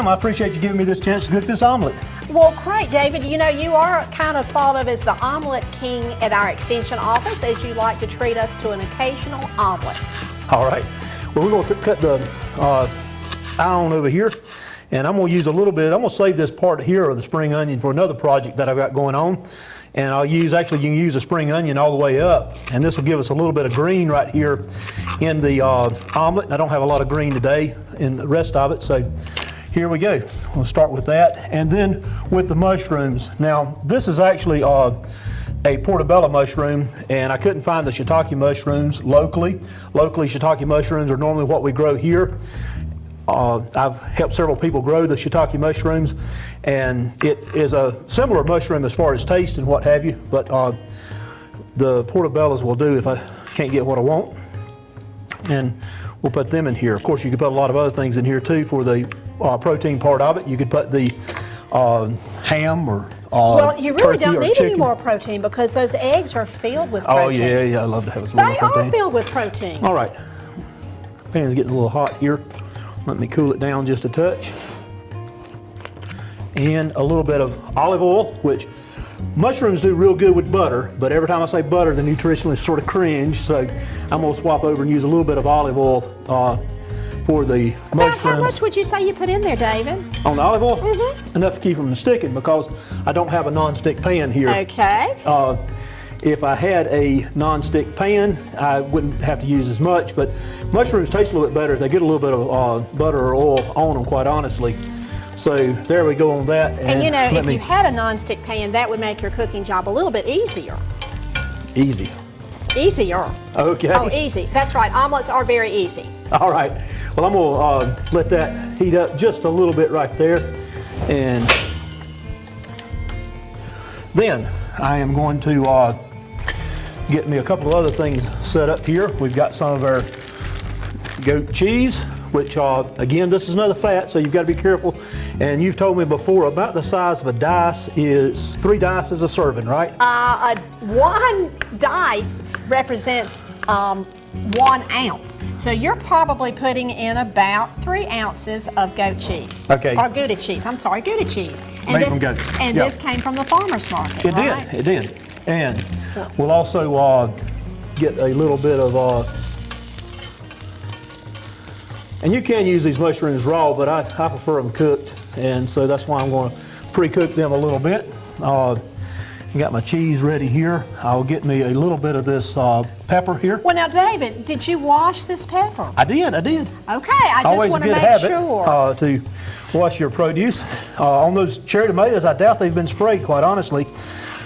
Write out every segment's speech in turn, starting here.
Pam, I appreciate you giving me this chance to cook this omelet. Well, great, David. You know, you are kind of thought of as the omelet king at our extension office, as you like to treat us to an occasional omelet. All right. Well, we're going to cut the iron over here, and I'm going to use a little bit. I'm going to save this part here of the spring onion for another project that I've got going on. And I'll use, actually you can use a spring onion all the way up, and this will give us a little bit of green right here in the omelet. And I don't have a lot of green today in the rest of it, so here we go. We'll start with that, and then with the mushrooms. Now, this is actually a portobello mushroom, and I couldn't find the shiitake mushrooms locally. Locally, shiitake mushrooms are normally what we grow here. I've helped several people grow the shiitake mushrooms, and it is a similar mushroom as far as taste and what have you, but the portobellos will do if I can't get what I want. And we'll put them in here. Of course, you could put a lot of other things in here too for the protein part of it. You could put the ham or well, you really don't need chicken. any more protein because those eggs are filled with protein. Oh yeah, I love to have some They protein. are filled with protein. All right, pan's getting a little hot here. Let me cool it down just a touch. And a little bit of olive oil, which mushrooms do real good with butter, but every time I say butter, the nutritionists sort of cringe, so I'm going to swap over and use a little bit of olive oil for the mushrooms. How much would you say you put in there, David? On the olive oil? Enough to keep them from sticking, because I don't have a non-stick pan here. Okay. If I had a non-stick pan, I wouldn't have to use as much, but mushrooms taste a little bit better if they get a little bit of butter or oil on them, quite honestly. So there we go on that. And you know, if you had a non-stick pan, that would make your cooking job a little bit easier. Easy. Easier. Okay. Oh, easy. That's right. Omelets are very easy. All right. Well, I'm going to let that heat up just a little bit right there. And then I am going to get me a couple of other things set up here. We've got some of our goat cheese, which again, this is another fat, so you've got to be careful. And you've told me before about the size of a dice is 3 dice is a serving, right? One dice represents 1 ounce. So you're probably putting in about 3 ounces of goat cheese. Okay. Or Gouda cheese. I'm sorry, Gouda cheese. And Made from goats. And Yep. this came from the farmer's market. It right? did. It did. And we'll also get a little bit of and you can use these mushrooms raw, but I prefer them cooked, and so that's why I'm going to pre-cook them a little bit. I got my cheese ready here. I'll get me a little bit of this pepper here. Well, now, David, did you wash this pepper? I did. Okay, I just want to make sure. To wash your produce. On those cherry tomatoes, I doubt they've been sprayed, quite honestly,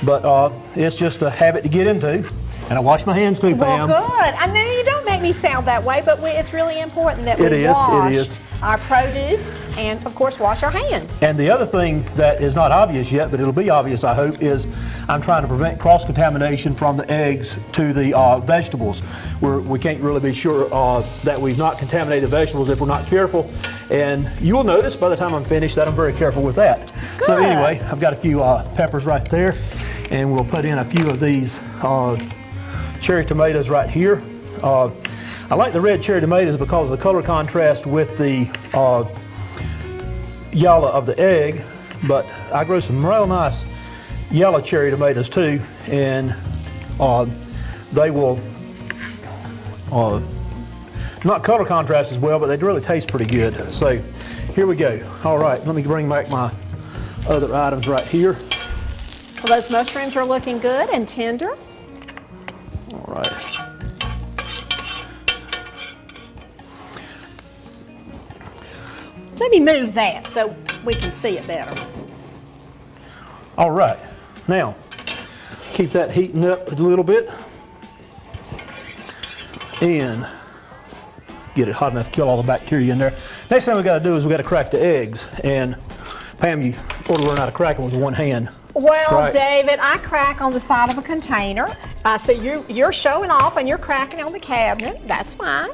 but it's just a habit to get into. And I wash my hands too, Pam. Well, good. I know you don't make me sound that way, but it's really important that we It wash is. our produce and, of course, wash our hands. And the other thing that is not obvious yet, but it'll be obvious, I hope, is I'm trying to prevent cross-contamination from the eggs to the vegetables. We can't really be sure that we've not contaminated vegetables if we're not careful. And you'll notice by the time I'm finished that I'm very careful with that. Good. So anyway, I've got a few peppers right there, and we'll put in a few of these cherry tomatoes right here. I like the red cherry tomatoes because of the color contrast with the yellow of the egg, but I grow some real nice yellow cherry tomatoes too, and they will not color contrast as well, but they really taste pretty good. So here we go. All right, let me bring back my other items right here. Well, those mushrooms are looking good and tender. All right. Let me move that so we can see it better. All right. Now, keep that heating up a little bit and get it hot enough to kill all the bacteria in there. Next thing we got to do is we got to crack the eggs. And Pam, you ought to learn how to crack them with one hand. Well, Right. David, I crack on the side of a container. So you're showing off and you're cracking on the cabinet. That's fine.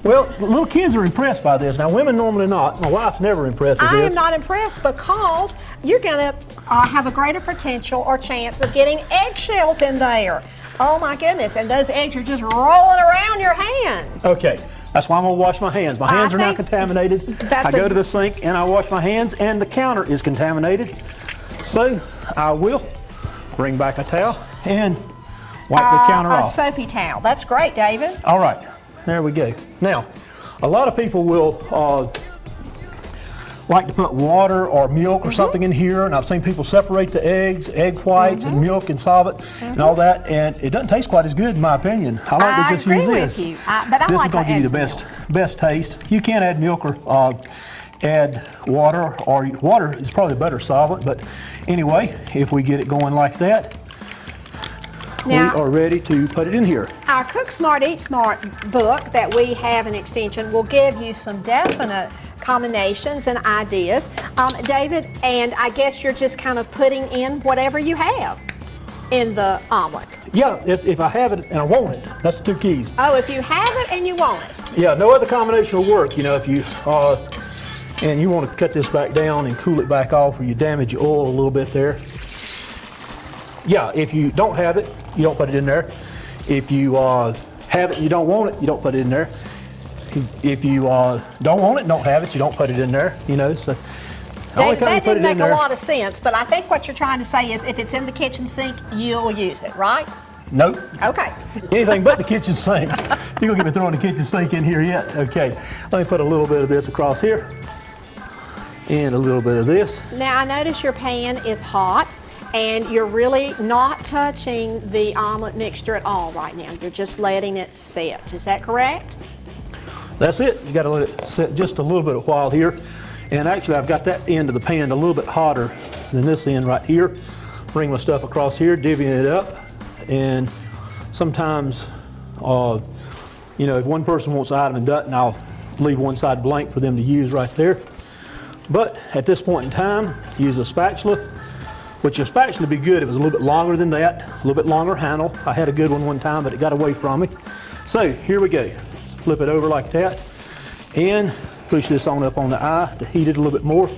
Well, the little kids are impressed by this. Now, women normally not. My wife's never impressed with I this. am not impressed because you're going to have a greater potential or chance of getting eggshells in there. Oh my goodness, and those eggs are just rolling around your hand. Okay, That's why I'm gonna wash my hands. My hands are now contaminated. I go to the sink and I wash my hands, and the counter is contaminated. So I will bring back a towel and wipe the counter off. A soapy towel. That's great, David. All right, there we go. Now, a lot of people will like to put water or milk or something in here, and I've seen people separate the eggs, egg whites, and milk and solve it, and all that, and it doesn't taste quite as good in my opinion. I like to just use this. With you, but I this like is going to give you the best taste. You can add milk or add water, or water is probably a better solvent, but anyway, if we get it going like that, now, we are ready to put it in here. Our Cook Smart, Eat Smart book that we have in extension will give you some definite combinations and ideas. David, and I guess you're just kind of putting in whatever you have in the omelet. Yeah, if I have it and I want it, that's the two keys. Oh, if you have it and you want it. Yeah, no other combination will work. You know, if you, and you want to cut this back down and cool it back off, or you damage your oil a little bit there. Yeah, if you don't have it, you don't put it in there. If you have it and you don't want it, you don't put it in there. If you don't want it and don't have it, you don't put it in there, you know. So Dave, that didn't make a lot of sense, but I think what you're trying to say is if it's in the kitchen sink, you'll use it, right? Nope. Okay. Anything but the kitchen sink. You're going to get me throwing the kitchen sink in here yet. Okay, let me put a little bit of this across here and a little bit of this. Now, I notice your pan is hot. And you're really not touching the omelet mixture at all right now. You're just letting it sit. Is that correct? That's it. You got to let it sit just a little bit of while here. And actually, I've got that end of the pan a little bit hotter than this end right here. Bring my stuff across here, divvying it up. And sometimes, you know, if one person wants an item and doesn't, I'll leave one side blank for them to use right there. But at this point in time, use a spatula. Which your spatula would be good if it was a little bit longer than that, a little bit longer handle. I had a good one time, but it got away from me. So here we go. Flip it over like that, and push this on up on the eye to heat it a little bit more.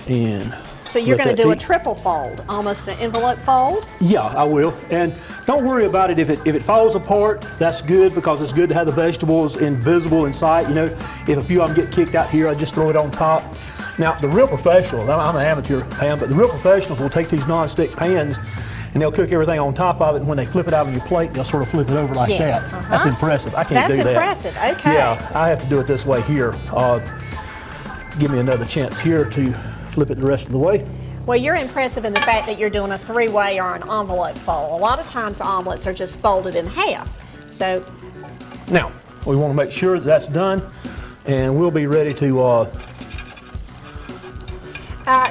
And so you're going to do a triple fold, almost an envelope fold? Yeah, I will. And don't worry about it if it falls apart. That's good, because it's good to have the vegetables invisible in sight. You know, if a few of them get kicked out here, I just throw it on top. Now, the real professionals, I'm an amateur, Pam, but the real professionals will take these non-stick pans and they'll cook everything on top of it, and when they flip it out of your plate, they'll sort of flip it over like that. That's impressive. I can't do that. That's impressive, okay. Yeah, I have to do it this way here. Give me another chance here to flip it the rest of the way. Well, you're impressive in the fact that you're doing a three-way or an envelope fold. A lot of times omelets are just folded in half. So now, we want to make sure that that's done, and we'll be ready to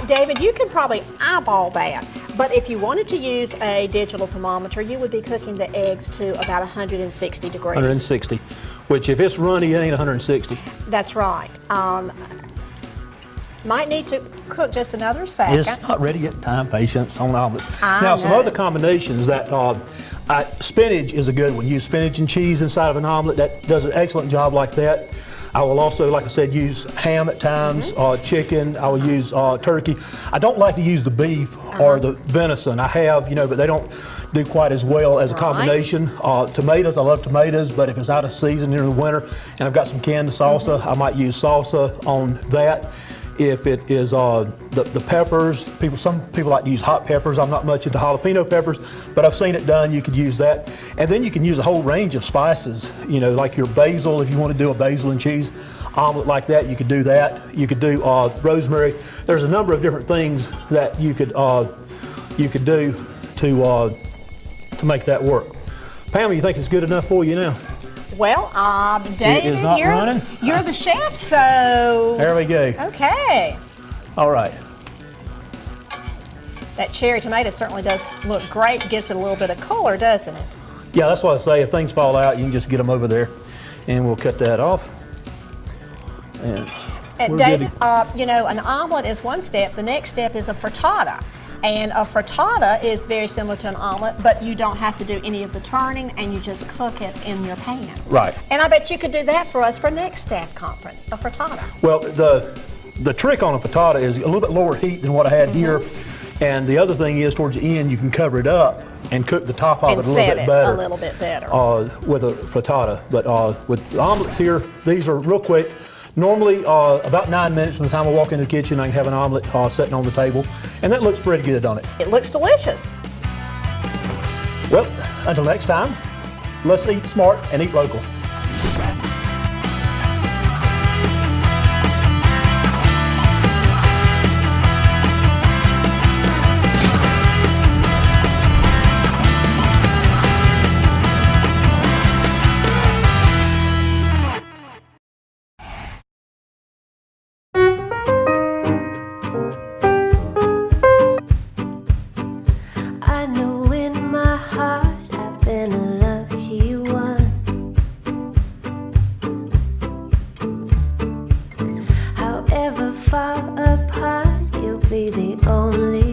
David, you can probably eyeball that, but if you wanted to use a digital thermometer, you would be cooking the eggs to about 160 degrees. 160, which if it's runny, it ain't 160. That's right. Might need to cook just another second. It's not ready yet. Time, patience on omelets. Now, some other combinations that spinach is a good one. Use spinach and cheese inside of an omelet. That does an excellent job like that. I will also, like I said, use ham at times, chicken. I will use turkey. I don't like to use the beef or the venison. I have, you know, but they don't do quite as well as a combination. Tomatoes, I love tomatoes, but if it's out of season during the winter and I've got some canned salsa, I might use salsa on that. If it is the peppers, some people like to use hot peppers. I'm not much into jalapeno peppers, but I've seen it done. You could use that. And then you can use a whole range of spices, you know, like your basil. If you want to do a basil and cheese omelet like that, you could do that. You could do rosemary. There's a number of different things that you could do to make that work. Pam, you think it's good enough for you now? Well, David, you're the chef, so... There we go. Okay. All right. That cherry tomato certainly does look great. Gives it a little bit of color, doesn't it? Yeah, that's what I say. If things fall out, you can just get them over there, and we'll cut that off. And David, you know, an omelet is one step. The next step is a frittata. And a frittata is very similar to an omelet, but you don't have to do any of the turning, and you just cook it in your pan. Right. And I bet you could do that for us for next staff conference, a frittata. Well, the trick on a frittata is a little bit lower heat than what I had here. And the other thing is, towards the end, you can cover it up and cook the top of And it a little set bit it better. a little bit better. With a frittata. But with the omelets here, these are real quick. Normally, about 9 minutes from the time I walk in the kitchen, I can have an omelet sitting on the table. And that looks pretty good on it. It looks delicious. Well, until next time, let's eat smart and eat local. I know in my heart I've been a lucky one. However far apart, you'll be the only